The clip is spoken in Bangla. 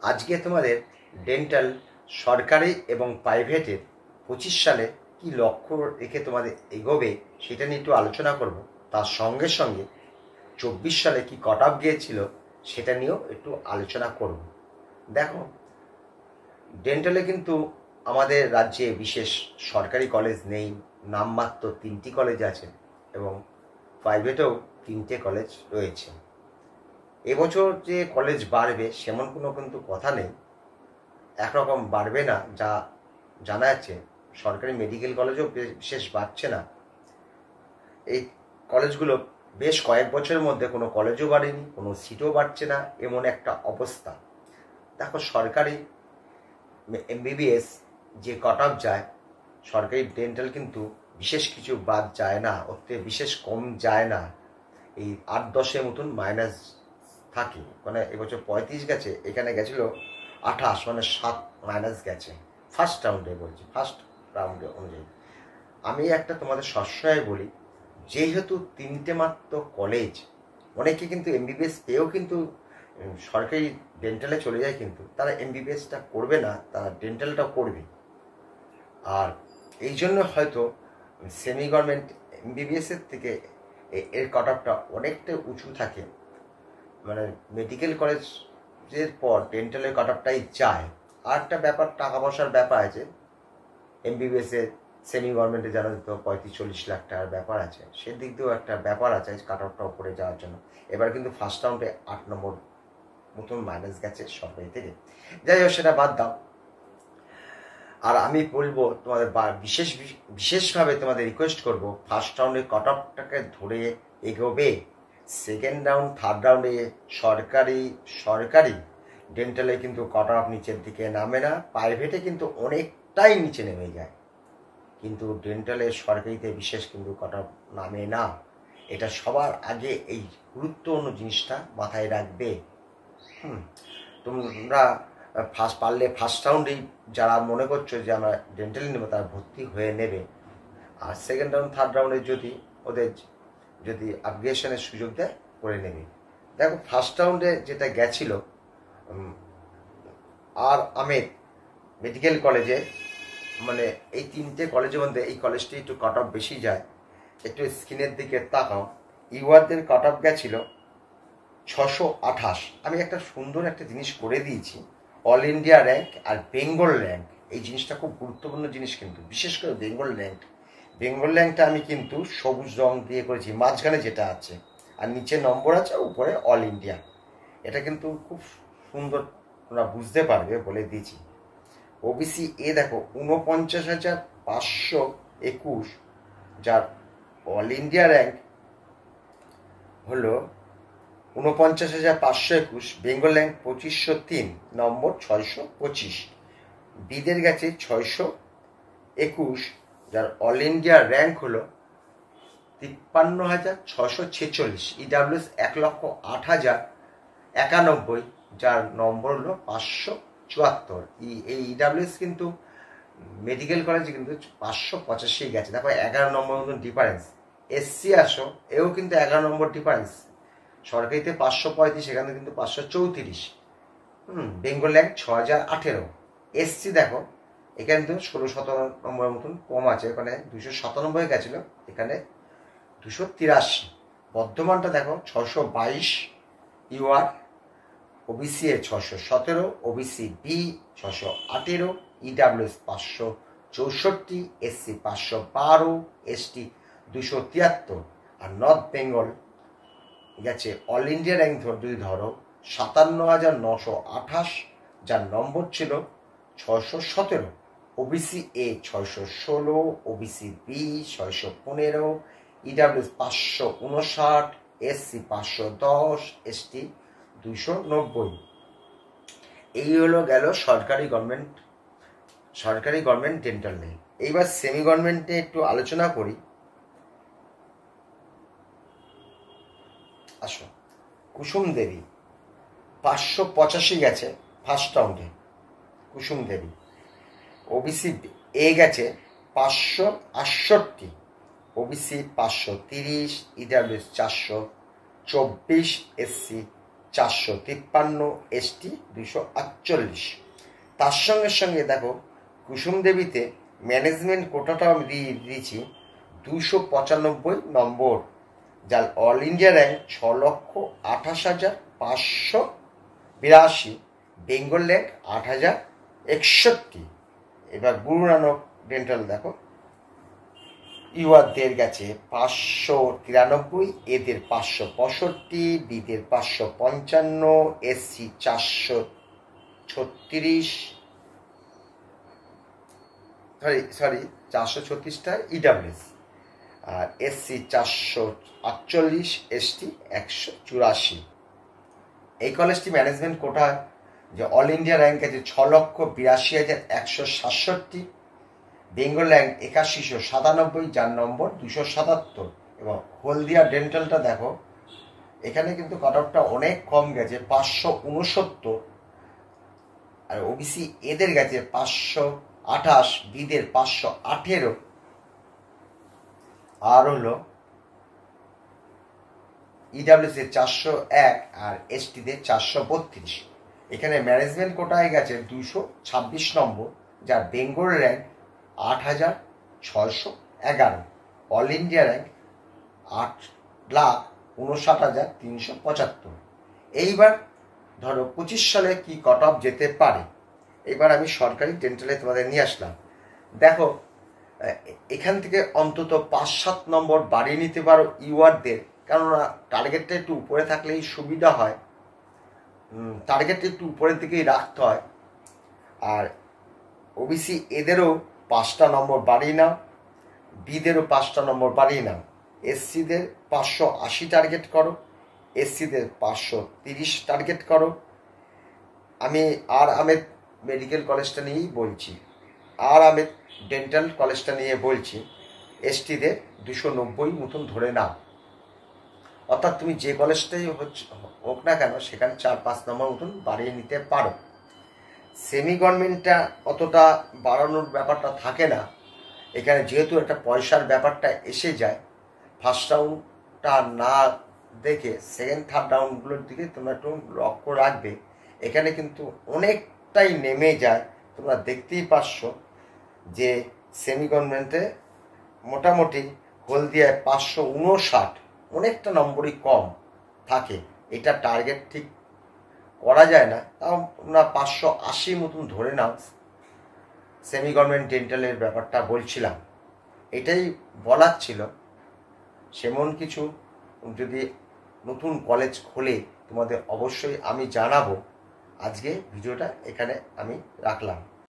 আজকে তোমাদের ডেন্টাল সরকারি এবং প্রাইভেটের 25 সালে কি লক্ষ্য রেখে তোমাদের এগোবে সেটা নিয়ে একটু আলোচনা করব। তার সঙ্গে সঙ্গে 24 সালে কি কাট অফ গিয়েছিল সেটা নিয়েও একটু আলোচনা করব। দেখো, ডেন্টালে কিন্তু আমাদের রাজ্যে বিশেষ সরকারি কলেজ নেই, নামমাত্র 3টি কলেজ আছে এবং প্রাইভেটেও 3টে কলেজ রয়েছে। এবছর যে কলেজ বাড়বে সেমন কোনো কিন্তু কথা নেই, একরকম বাড়বে না যা জানা যাচ্ছে। সরকারি মেডিকেল কলেজও বিশেষ বাড়ছে না। এই কলেজগুলো বেশ কয়েক বছরের মধ্যে কোনো কলেজও বাড়েনি, কোনো সিটও বাড়ছে না, এমন একটা অবস্থা। দেখো, সরকারি এমবিবিএস যে কাট অফ যায়, সরকারি ডেন্টাল কিন্তু বিশেষ কিছু বাদ যায় না, ওর থেকে বিশেষ কম যায় না, এই 8-10 মতন মাইনাস থাকে। মানে এবছর 35 গেছে, এখানে গেছিল 28, মানে 7 মাইনাস গেছে ফার্স্ট রাউন্ডে। বলছি ফার্স্ট রাউন্ডে অনুযায়ী। আমি একটা তোমাদের সবসময় বলি, যেহেতু 3টে মাত্র কলেজ, অনেকে কিন্তু এমবিবিএস পেয়েও কিন্তু সরকারি ডেন্টালে চলে যায়, কিন্তু তারা এমবিবিএসটা করবে না, তারা ডেন্টালটা করবে। আর এই জন্য হয়তো সেমি গভর্নমেন্ট এমবিবিএসের থেকে এর কাট অফটা অনেকটা উঁচু থাকে। মানে মেডিকেল কলেজের পর ডেন্টালের কাট অফটাই যায়। আর একটা ব্যাপার, টাকা পয়সার ব্যাপার আছে। এমবিবিএসের সেমি গভর্নমেন্টে জানা যেত 35-40 লাখ টাকার ব্যাপার আছে, সেদিক দিয়েও একটা ব্যাপার আছে কাট অফটা উপরে যাওয়ার জন্য। এবার কিন্তু ফার্স্ট রাউন্ডে 8 নম্বর মতন মাইনাস গেছে সরকারি থেকে। যাই হোক, সেটা বাদ দাও। আর আমি বলবো তোমাদের বিশেষভাবে তোমাদের রিকোয়েস্ট করব, ফার্স্ট রাউন্ডে কাট অফটাকে ধরে এগোবে। সেকেন্ড রাউন্ড, থার্ড রাউন্ডে সরকারি ডেন্টালে কিন্তু কাট অফ নিচের দিকে নামে না, প্রাইভেটে কিন্তু অনেকটাই নিচে নেমে যায়, কিন্তু ডেন্টালে সরকারিতে বিশেষ কিন্তু কাট অফ নামে না। এটা সবার আগে এই গুরুত্বপূর্ণ জিনিসটা মাথায় রাখবে। তোমরা পারলে ফার্স্ট রাউন্ডেই যারা মনে করছো যে আমরা ডেন্টালি নেবো, তারা ভর্তি হয়ে নেবে। আর সেকেন্ড রাউন্ড, থার্ড রাউন্ডে যদি আপগ্রেডেশনের সুযোগ দেয়, করে নেবে। দেখো, ফার্স্ট রাউন্ডে যেটা গেছিল আর আহমেদ মেডিকেল কলেজে, মানে এই 3টে কলেজের মধ্যে এই কলেজটি একটু কাট অফ বেশি যায়। একটু স্ক্রিনের দিকে তাকাও, ইউআরদের কাট অফ গেছিল 628। আমি একটা সুন্দর একটা জিনিস করে দিয়েছি, অল ইন্ডিয়া র্যাঙ্ক আর বেঙ্গল র্যাঙ্ক। এই জিনিসটা খুব গুরুত্বপূর্ণ জিনিস, কিন্তু বিশেষ করে বেঙ্গল র্যাঙ্কটা আমি কিন্তু সবুজ রং দিয়ে করেছি, মাঝখানে যেটা আছে, আর নিচে নম্বর আছে, উপরে অল ইন্ডিয়া। এটা কিন্তু খুব সুন্দর, তোমরা বুঝতে পারবে বলে দিয়েছি। ওবিসি এ দেখো 49,521, যার অল ইন্ডিয়া র্যাঙ্ক হলো 49,521, বেঙ্গল র্যাঙ্ক 2503, নম্বর 625। বিদের গেছে 621, যার অল ইন্ডিয়া র্যাঙ্ক হলো 53,646। ইডাব্লিউএস 1,08,091, যার নম্বর হলো 574। এই ইডাব্লিউএস কিন্তু মেডিকেল কলেজে কিন্তু 585 গেছে। দেখো, 11 নম্বর মতন ডিফারেন্স। এসসি আসো, এও কিন্তু 11 নম্বর ডিফারেন্স। সরকারিতে 535, এখানে কিন্তু 534। বেঙ্গল র্যাঙ্ক 6,018। এসসি দেখো, এখানে কিন্তু 16-17 নম্বরের মতন কম আছে, এখানে 297 গেছিলো, এখানে 283। বর্ধমানটা দেখো 622 UR, OBC A 617, OBC B 618, EWS 564, SC 512, ST 273। আর নর্থ বেঙ্গল গেছে অল ইন্ডিয়া র্যাঙ্ক যদি ধরো 57,928, যার নম্বর ছিল 617। OBC A 616, OBC B 615, EWS 559, SC 510, ST 290। এই হলো গেল সরকারি গভর্নমেন্ট ডেন্টাল নেই। এইবার সেমি গভর্নমেন্টে একটু আলোচনা করি। আসো, কুসুম দেবী 585 গেছে ফার্স্ট রাউন্ডে, কুসুম দেবী। ওবিসি এ গেছে 568, ওবিসি 530, ইডাব্লিউএস 424, এসসি 453, এসটি 248। তার সঙ্গে সঙ্গে দেখো কুসুম দেবীতে ম্যানেজমেন্ট কোটাটাও আমি দিয়েছি 295 নম্বর, যার all India rank 6,28,582, Bengal rank 8,061। এবার গুরু নানক ডেন্টাল দেখো ইউআরদের গেছে 593, এদের 565, বিদের 555, এসসি 436, সরি 436টা ইডাব্লিউএস, আর এসসি 448, এসটি 184। এই কলেজটি ম্যানেজমেন্ট কোটায় যে অল ইন্ডিয়া র্যাঙ্ক আছে 6,82,167, বেঙ্গল র্যাঙ্ক 8197, যার নম্বর 277। এবং হলদিয়া ডেন্টালটা দেখো এখানে কিন্তু কাট অফটা অনেক কম গেছে 569, আর ওবিসি এদের গেছে 528, বিদের 518, আর হলো ইডাব্লিউসি 401 আর এসটিদের 432। এখানে ম্যানেজমেন্ট কোটায় গেছে 226 নম্বর, যার Bengal rank 8,611, all India rank 8,59,375। এইবার ধরো 25 সালে কি কাট অফ যেতে পারে। এবার আমি সরকারি ডেন্টালে তোমাদের নিয়ে আসলাম। দেখো এখান থেকে অন্তত 5-7 নম্বর বাড়িয়ে নিতে পারো ইউআরদের, কেননা টার্গেটটা একটু উপরে থাকলেই সুবিধা হয়, টার্গেটটা একটু উপরের দিকেই রাখতে হয়। আর ওবিসি এদেরও 5টা নম্বর বাড়িয়ে নাও, বিদেরও 5টা নম্বর বাড়িয়ে নাও, এসসিদের 580 টার্গেট করো, এসসিদের 530 টার্গেট করো। আমি আর আমেদ মেডিকেল কলেজটা নিয়েই বলছি, আর আমেদ ডেন্টাল কলেজটা নিয়ে বলছি, এসটিদের 290 মতন ধরে নাও। অর্থাৎ তুমি যে কলেজটাই হোক না কেন সেখানে 4-5 নম্বর মতন বাড়িয়ে নিতে পারো। সেমি গভর্নমেন্টটা অতটা বাড়ানোর ব্যাপারটা থাকে না, এখানে যেহেতু একটা পয়সার ব্যাপারটা এসে যায়। ফার্স্ট রাউন্ডটা না দেখে সেকেন্ড থার্ড রাউন্ডগুলোর দিকে তোমরা একটু লক্ষ্য রাখবে। এখানে কিন্তু অনেকটাই নেমে যায়, তোমরা দেখতেই পাচ্ছ যে সেমি গভর্নমেন্টে মোটামুটি হলদিয়ায় 559, অনেকটা নম্বরই কম থাকে। এটা টার্গেট ঠিক করা যায় না, তাও তোমরা 580 মতন ধরে নাও। সেমি গভর্নমেন্ট ডেন্টালের ব্যাপারটা বলছিলাম, এটাই বলার ছিল। সেমন কিছু যদি নতুন কলেজ খোলে তোমাদের অবশ্যই আমি জানাবো। আজকে ভিডিওটা এখানে আমি রাখলাম।